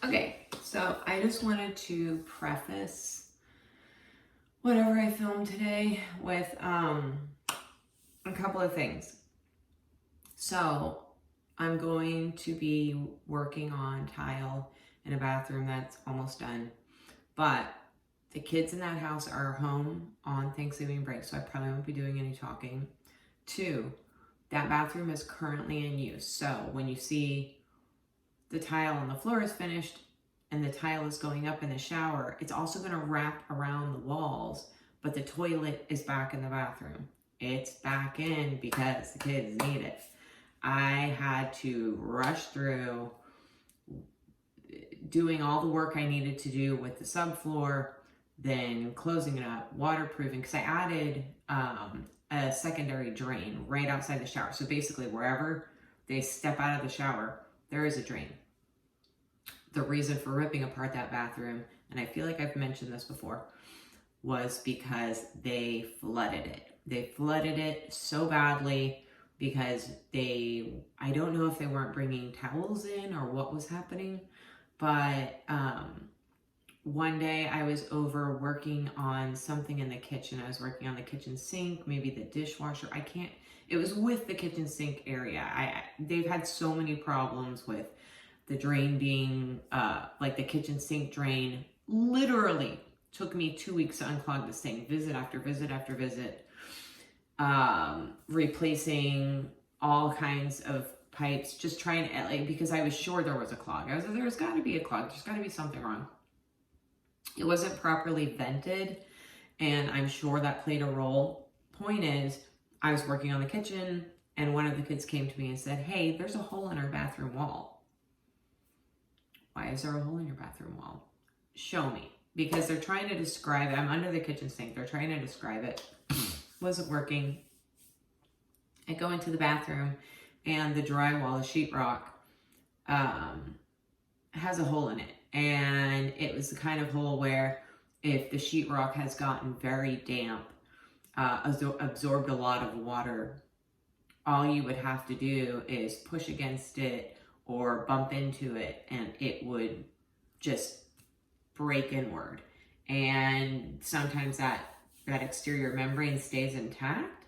Okay, so I just wanted to preface whatever I filmed today with a couple of things. So I'm going to be working on tile in a bathroom that's almost done, but the kids in that house are home on Thanksgiving break, so I probably won't be doing any talking. 2, that bathroom is currently in use. So when you see the tile on the floor is finished and the tile is going up in the shower, it's also going to wrap around the walls, but the toilet is back in the bathroom. It's back in because the kids need it. I had to rush through doing all the work I needed to do with the subfloor, then closing it up, waterproofing, because I added a secondary drain right outside the shower. So basically wherever they step out of the shower, there is a drain. The reason for ripping apart that bathroom, and I feel like I've mentioned this before, was because they flooded it. They flooded it so badly because I don't know if they weren't bringing towels in or what was happening, but one day I was over working on something in the kitchen. I was working on the kitchen sink, maybe the dishwasher. It was with the kitchen sink area. They've had so many problems with the drain being, like the kitchen sink drain literally took me 2 weeks to unclog this thing, visit after visit after visit, replacing all kinds of pipes, just trying to, because I was sure there was a clog. I was like, there's got to be a clog. There's got to be something wrong. It wasn't properly vented, and I'm sure that played a role. Point is, I was working on the kitchen, and one of the kids came to me and said, hey, there's a hole in our bathroom wall. Why is there a hole in your bathroom wall? Show me. Because they're trying to describe it. I'm under the kitchen sink. They're trying to describe it. Wasn't working. I go into the bathroom, and the drywall, the sheetrock, has a hole in it. And it was the kind of hole where if the sheetrock has gotten very damp, absorbed a lot of water, all you would have to do is push against it or bump into it, and it would just break inward. And sometimes that exterior membrane stays intact.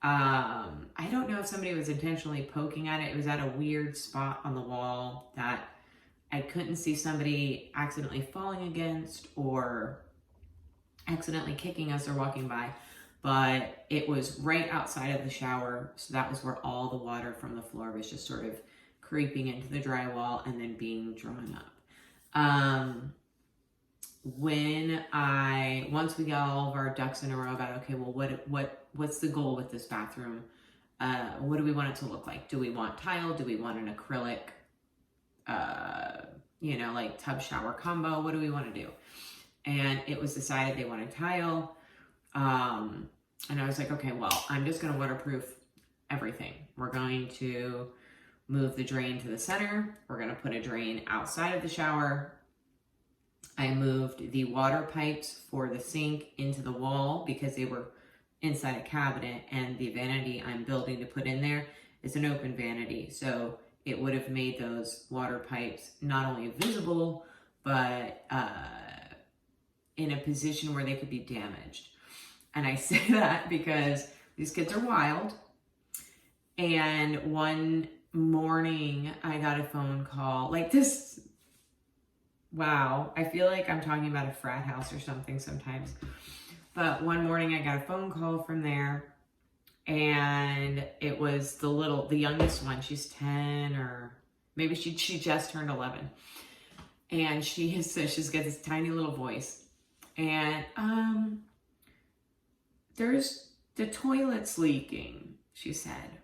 I don't know if somebody was intentionally poking at it. It was at a weird spot on the wall that I couldn't see somebody accidentally falling against or accidentally kicking as they're walking by, but it was right outside of the shower. So that was where all the water from the floor was just sort of creeping into the drywall and then being drawn up. Once we got all of our ducks in a row about, okay, well, what's the goal with this bathroom? What do we want it to look like? Do we want tile? Do we want an acrylic, like tub shower combo? What do we want to do? And it was decided they wanted tile. And I was like, okay, well, I'm just going to waterproof everything. We're going to move the drain to the center. We're going to put a drain outside of the shower. I moved the water pipes for the sink into the wall because they were inside a cabinet, and the vanity I'm building to put in there is an open vanity. So it would have made those water pipes not only visible, but in a position where they could be damaged. And I say that because these kids are wild. And one morning I got a phone call like this. Wow, I feel like I'm talking about a frat house or something sometimes. But one morning I got a phone call from there, and it was the youngest one. She's 10, or maybe she just turned 11. And she's got this tiny little voice. And the toilet's leaking, she said.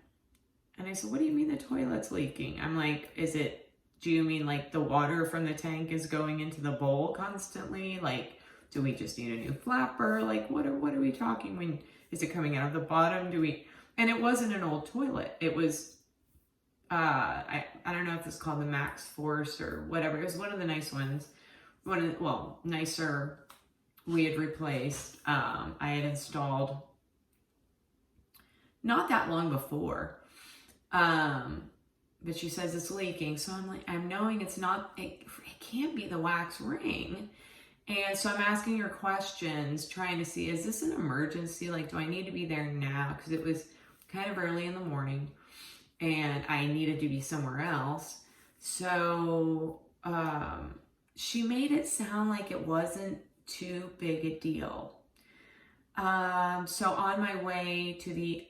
And I said, what do you mean the toilet's leaking? I'm like, do you mean like the water from the tank is going into the bowl constantly? Like, do we just need a new flapper? Like, what are we talking? Is it coming out of the bottom? And it wasn't an old toilet. It was, I don't know if it's called the Max Force or whatever. It was one of the nice ones. Nicer we had replaced. I had installed not that long before. But she says it's leaking. So I'm knowing it's not, it can't be the wax ring. And so I'm asking her questions, trying to see, is this an emergency? Like, do I need to be there now? Because it was kind of early in the morning and I needed to be somewhere else. So she made it sound like it wasn't too big a deal. So on my way to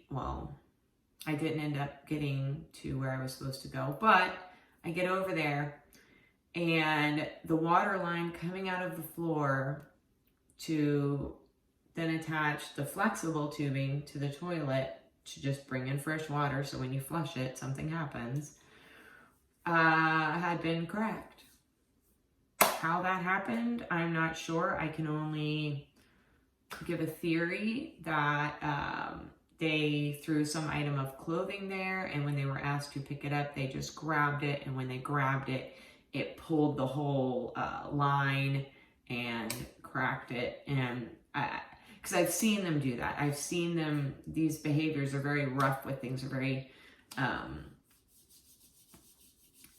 I didn't end up getting to where I was supposed to go, but I get over there and the water line coming out of the floor to then attach the flexible tubing to the toilet to just bring in fresh water so when you flush it, something happens, had been cracked. How that happened, I'm not sure. I can only give a theory that they threw some item of clothing there, and when they were asked to pick it up, they just grabbed it, and when they grabbed it, it pulled the whole line and cracked it. And because I've seen them do that. I've seen them, these behaviors are very rough with things, are very,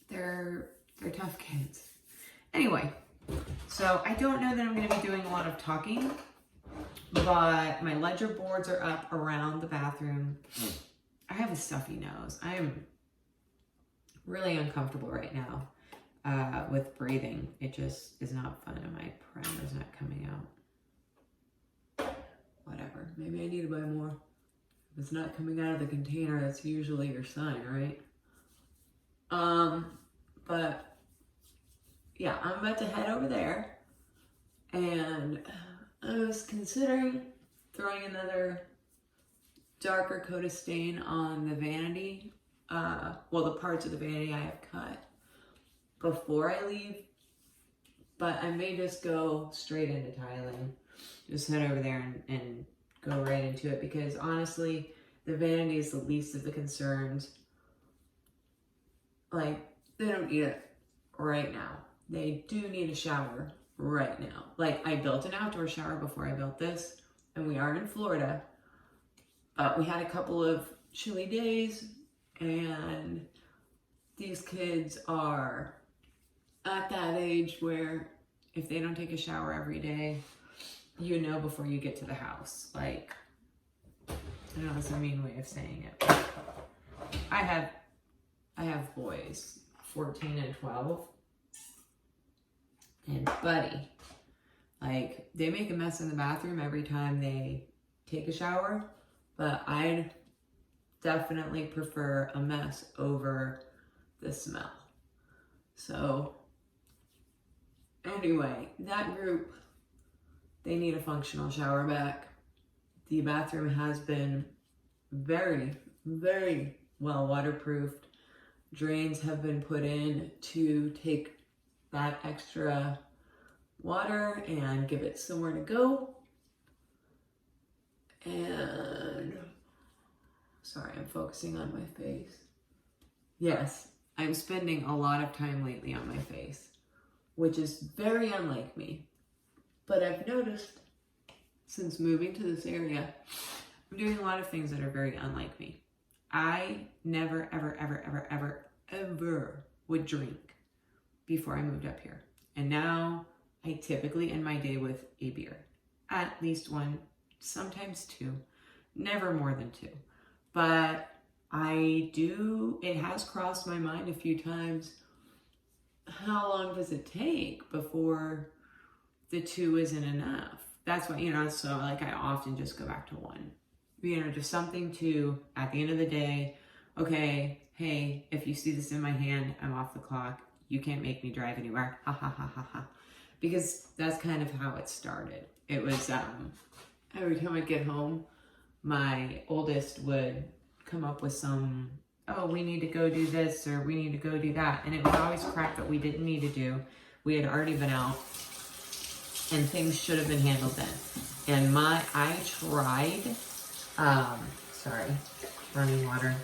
they're tough kids. Anyway, so I don't know that I'm going to be doing a lot of talking, but my ledger boards are up around the bathroom. I have a stuffy nose. I am really uncomfortable right now with breathing. It just is not fun, and my primer's not coming out. Whatever. Maybe I need to buy more. If it's not coming out of the container, that's usually your sign, right? But yeah, I'm about to head over there, and I was considering throwing another darker coat of stain on the vanity, the parts of the vanity I have cut before I leave, but I may just go straight into tiling, just head over there and go right into it, because honestly, the vanity is the least of the concerns. Like, they don't need it right now. They do need a shower right now. Like, I built an outdoor shower before I built this, and we are in Florida, but we had a couple of chilly days, and these kids are at that age where if they don't take a shower every day, you know before you get to the house. Like, I know it's a mean way of saying it, but I have boys, 14 and 12, and buddy, like, they make a mess in the bathroom every time they take a shower, but I'd definitely prefer a mess over the smell. So anyway, that group, they need a functional shower back. The bathroom has been very, very well waterproofed. Drains have been put in to take that extra water and give it somewhere to go. And sorry, I'm focusing on my face. Yes, I'm spending a lot of time lately on my face, which is very unlike me. But I've noticed since moving to this area, I'm doing a lot of things that are very unlike me. I never, ever, ever, ever, ever, ever would drink before I moved up here. And now I typically end my day with a beer. At least one, sometimes two, never more than two. But it has crossed my mind a few times, how long does it take before the two isn't enough? That's what, so like I often just go back to one. Just something to, at the end of the day, okay, hey, if you see this in my hand, I'm off the clock. You can't make me drive anywhere. Ha ha ha ha ha. Because that's kind of how it started. It was, every time I'd get home, my oldest would come up with some, oh, we need to go do this, or we need to go do that. And it was always crap that we didn't need to do. We had already been out, and things should have been handled then. And I tried, sorry, running water.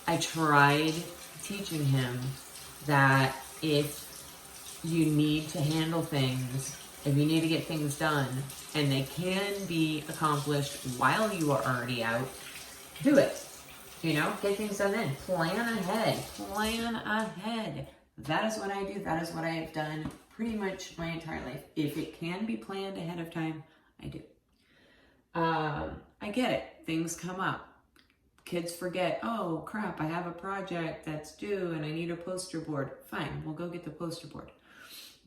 I tried teaching him that if you need to handle things, if you need to get things done, and they can be accomplished while you are already out, do it. Get things done then. Plan ahead. Plan ahead. That is what I do. That is what I have done pretty much my entire life. If it can be planned ahead of time, I do. I get it. Things come up. Kids forget, oh crap, I have a project that's due and I need a poster board. Fine, we'll go get the poster board.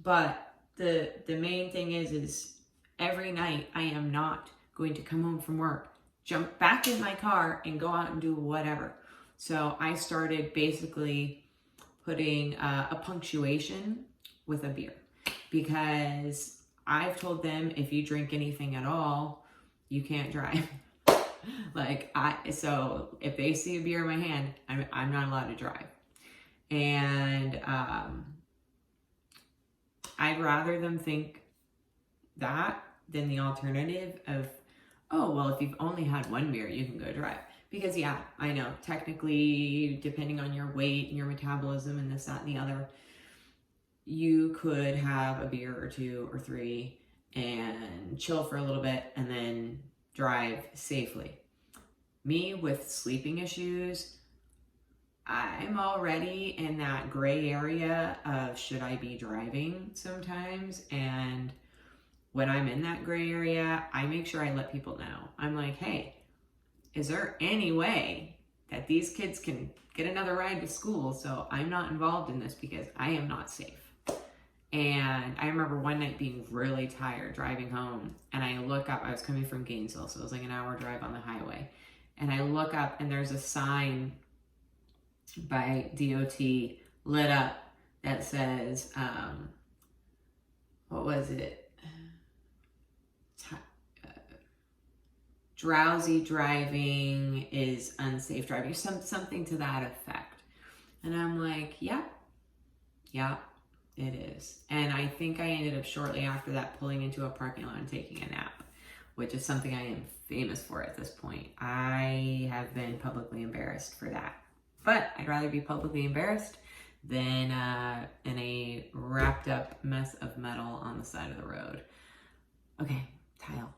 But the main thing is every night I am not going to come home from work, jump back in my car and go out and do whatever. So I started basically putting a punctuation with a beer, because I've told them if you drink anything at all, you can't drive. So if they see a beer in my hand, I'm not allowed to drive. And I'd rather them think that than the alternative of, oh, well, if you've only had one beer, you can go drive. Because yeah, I know, technically, depending on your weight and your metabolism and this, that, and the other, you could have a beer or two or three and chill for a little bit and then drive safely. Me, with sleeping issues, I'm already in that gray area of should I be driving sometimes. And when I'm in that gray area, I make sure I let people know. I'm like, hey, is there any way that these kids can get another ride to school so I'm not involved in this, because I am not safe. And I remember one night being really tired driving home, and I look up, I was coming from Gainesville, so it was like an hour drive on the highway. And I look up and there's a sign by DOT lit up that says, what was it? Drowsy driving is unsafe driving, something to that effect. And I'm like, yeah, it is. And I think I ended up shortly after that pulling into a parking lot and taking a nap, which is something I am famous for at this point. I have been publicly embarrassed for that. But I'd rather be publicly embarrassed than in a wrapped up mess of metal on the side of the road. Okay, Kyle.